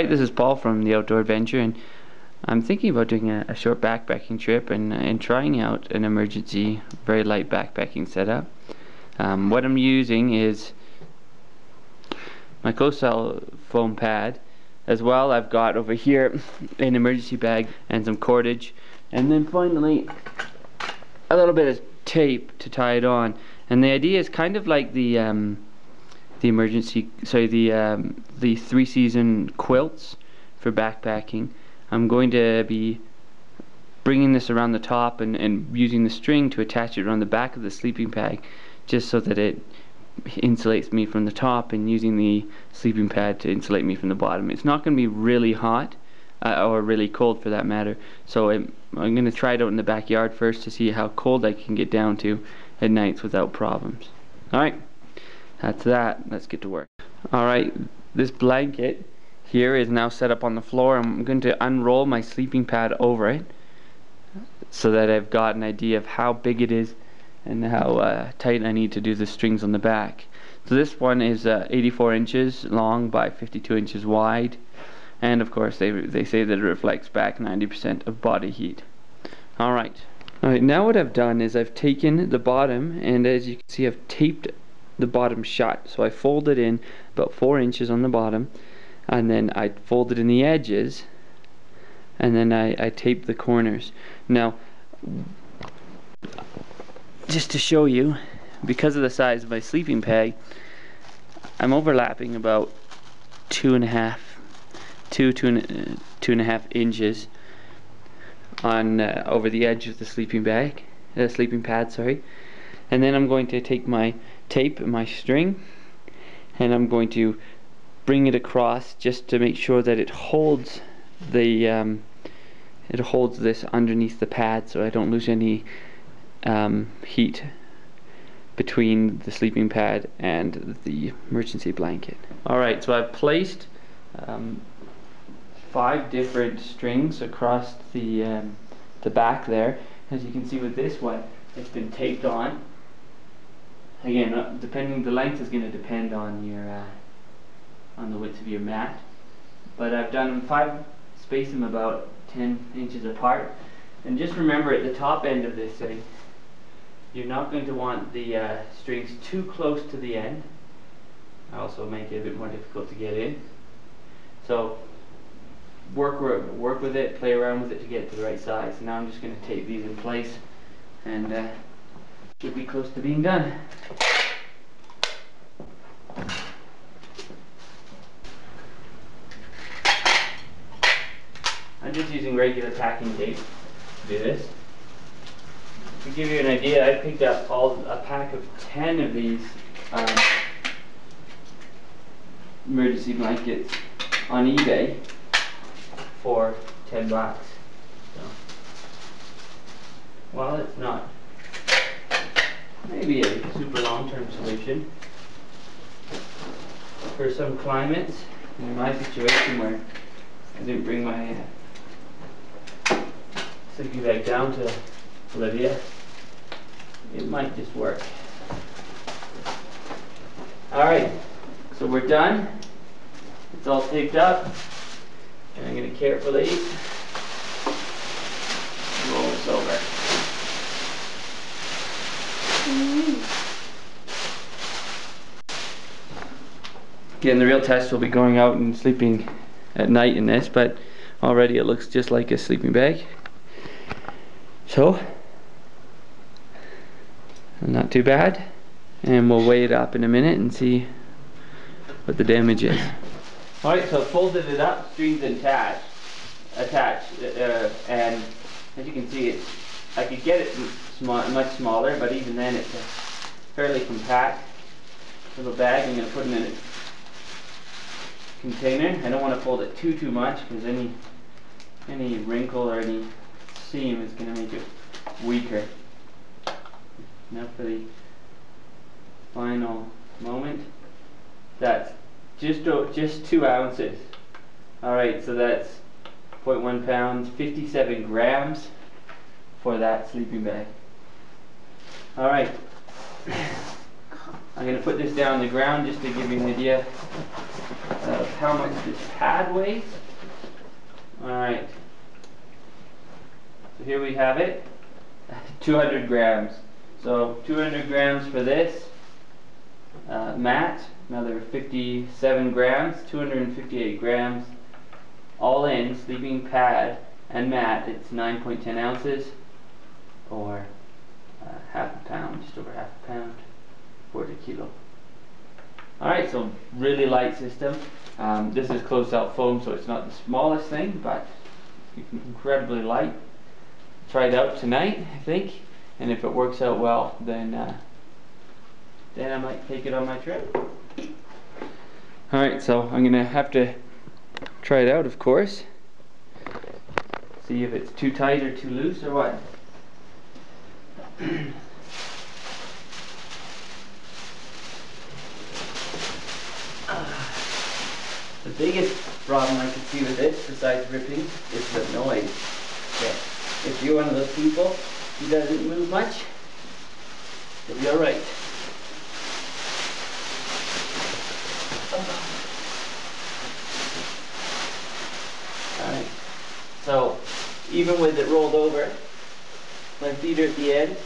Alright, this is Paul from the Outdoor Adventure, and I'm thinking about doing a short backpacking trip and trying out an emergency very light backpacking setup. What I'm using is my coastal foam pad. As well, I've got over here an emergency bag and some cordage, and then finally a little bit of tape to tie it on. And the idea is kind of like the three-season quilts for backpacking. I'm going to be bringing this around the top and using the string to attach it around the back of the sleeping bag, just so that it insulates me from the top, and using the sleeping pad to insulate me from the bottom. It's not going to be really hot or really cold for that matter, so I'm going to try it out in the backyard first to see how cold I can get down to at nights without problems. Alright, that's that. Let's get to work. Alright, this blanket here is now set up on the floor. I'm going to unroll my sleeping pad over it so that I've got an idea of how big it is and how tight I need to do the strings on the back. So this one is 84 inches long by 52 inches wide, and of course they say that it reflects back 90% of body heat. Alright, now what I've done is I've taken the bottom, and as you can see I've taped the bottom shut. So I folded in about 4 inches on the bottom, and then I folded in the edges, and then I taped the corners. Now, just to show you, because of the size of my sleeping bag, I'm overlapping about 2.5 inches on over the edge of the sleeping pad, sorry. And then I'm going to take my tape and my string, and I'm going to bring it across just to make sure that it holds the this underneath the pad, so I don't lose any heat between the sleeping pad and the emergency blanket. Alright, so I've placed 5 different strings across the back there. As you can see with this one, it's been taped on. Again, the length is going to depend on your on the width of your mat, but I've done 5, spaced them about 10 inches apart. And just remember, at the top end of this thing, you're not going to want the strings too close to the end. Also make it a bit more difficult to get in. So work with it, play around with it to get it to the right size. Now I'm just going to tape these in place, and should be close to being done. I'm just using regular packing tape to do this. To give you an idea, I picked up a pack of 10 of these emergency blankets on eBay for $10. So, while it's not maybe a super long-term solution for some climates, in my situation where I didn't bring my sleeping bag down to Olivia, it might just work. Alright, so we're done. It's all taped up, and I'm going to carefully roll this over. Again, the real test will be going out and sleeping at night in this, but already it looks just like a sleeping bag. So, not too bad, and we'll weigh it up in a minute and see what the damage is. Alright, so I folded it up, strings attached, and as you can see, I could get it much smaller, but even then it's a fairly compact little bag. I'm going to put it in a container. I don't want to fold it too much, because any wrinkle or any seam is going to make it weaker. Now for the final moment. That's just 2 ounces. Alright, so that's 0.1 pounds, 57 grams for that sleeping bag. Alright, I'm going to put this down on the ground just to give you an idea of how much this pad weighs. Alright. So here we have it. 200 grams. So 200 grams for this mat. Another 57 grams. 258 grams. All in, sleeping pad and mat, it's 9.10 ounces. Or half a pound, just over half a pound. Quarter kilo. Alright, so really light system. This is closed out foam, so it's not the smallest thing, but incredibly light. Try it out tonight, I think, and if it works out well, then I might take it on my trip. Alright, so I'm gonna have to try it out, of course. See if it's too tight or too loose or what. The biggest problem I can see with this, besides ripping, is the noise. Okay. If you're one of those people who doesn't move much, you'll be alright. Alright. So, even with it rolled over, my feet are at the end,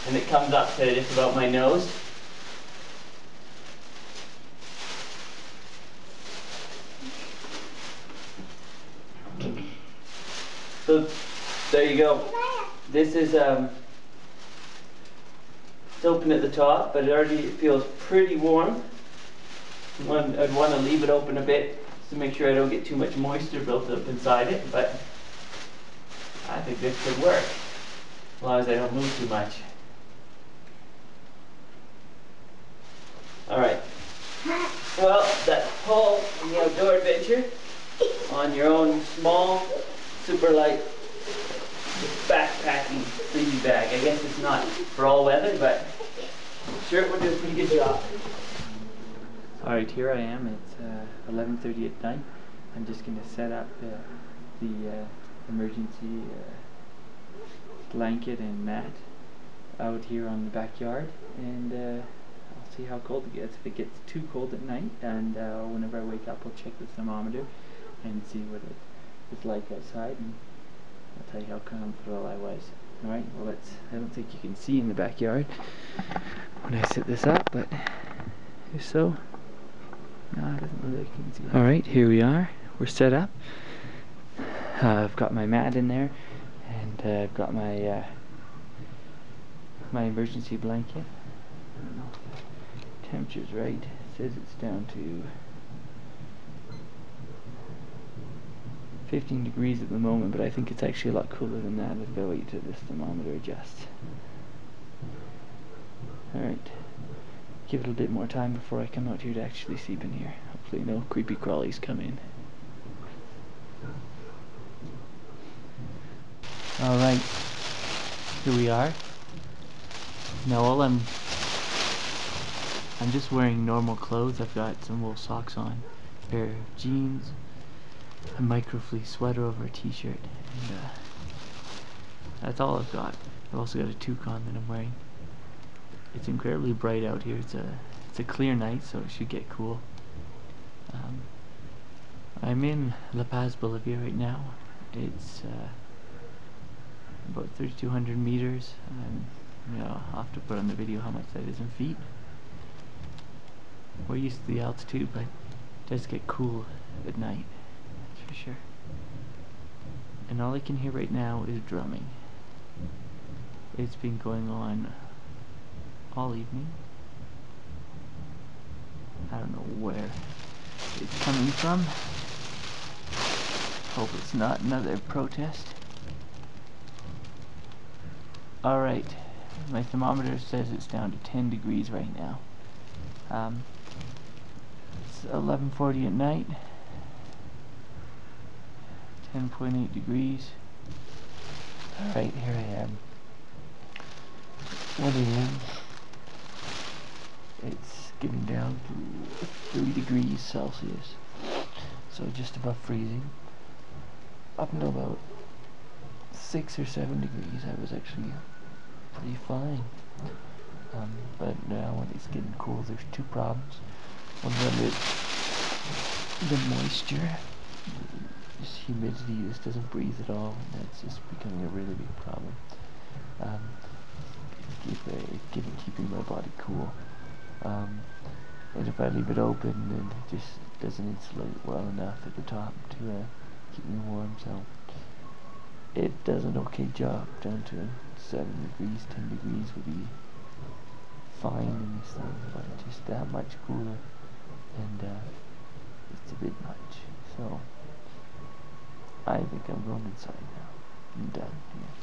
and it comes up to just about my nose. So there you go. This is it's open at the top, but it already feels pretty warm. I'd want to leave it open a bit to make sure I don't get too much moisture built up inside it, but I think this could work as long as I don't move too much. Alright. Well, that's Paul and the outdoor adventure on your own small, super light backpacking sleeping bag. I guess it's not for all weather, but I'm sure it would do a pretty good job. Alright, here I am. It's 11:30 at night. I'm just going to set up the emergency blanket and mat out here on the backyard, and I'll see how cold it gets. If it gets too cold at night, and whenever I wake up, I'll check the thermometer and see what it's like outside, and I'll tell you how comfortable I was. Alright, well, I don't think you can see in the backyard when I set this up, but if so, no, it doesn't look like you can see. Alright, here we are. We're set up. I've got my mat in there, and I've got my my emergency blanket. I don't know if the temperature's right. It says it's down to 15 degrees at the moment, but I think it's actually a lot cooler than that. I've got to wait till this thermometer adjusts. Alright. Give it a bit more time before I come out here to actually sleep in here. Hopefully no creepy crawlies come in. Alright. Here we are. Now I'm just wearing normal clothes. I've got some wool socks on, a pair of jeans, a microfleece sweater over a t-shirt, and that's all I've got. I've also got a toque on that I'm wearing. It's incredibly bright out here. It's a clear night, so it should get cool. I'm in La Paz, Bolivia right now. It's about 3,200 meters. I'll have to put on the video how much that is in feet. We're used to the altitude, but it does get cool at night, that's for sure. And all I can hear right now is drumming. It's been going on all evening. I don't know where it's coming from. Hope it's not another protest. Alright, my thermometer says it's down to 10 degrees right now. It's 11:40 at night. 10.8 degrees. Alright, here I am. 1 a.m. It's getting down to 3 degrees Celsius, so just above freezing. Up until about 6 or 7 degrees I was actually pretty fine, but now when it's getting cool, there's two problems. One limit the moisture, this humidity. This doesn't breathe at all, and that's just becoming a really big problem. Keeping my body cool. And if I leave it open, then it just doesn't insulate well enough at the top to keep me warm. So it does an okay job down to 7 degrees, 10 degrees would be fine in this thing, but just that much cooler, and it's a bit much. So I think I'm going inside now. I'm done here.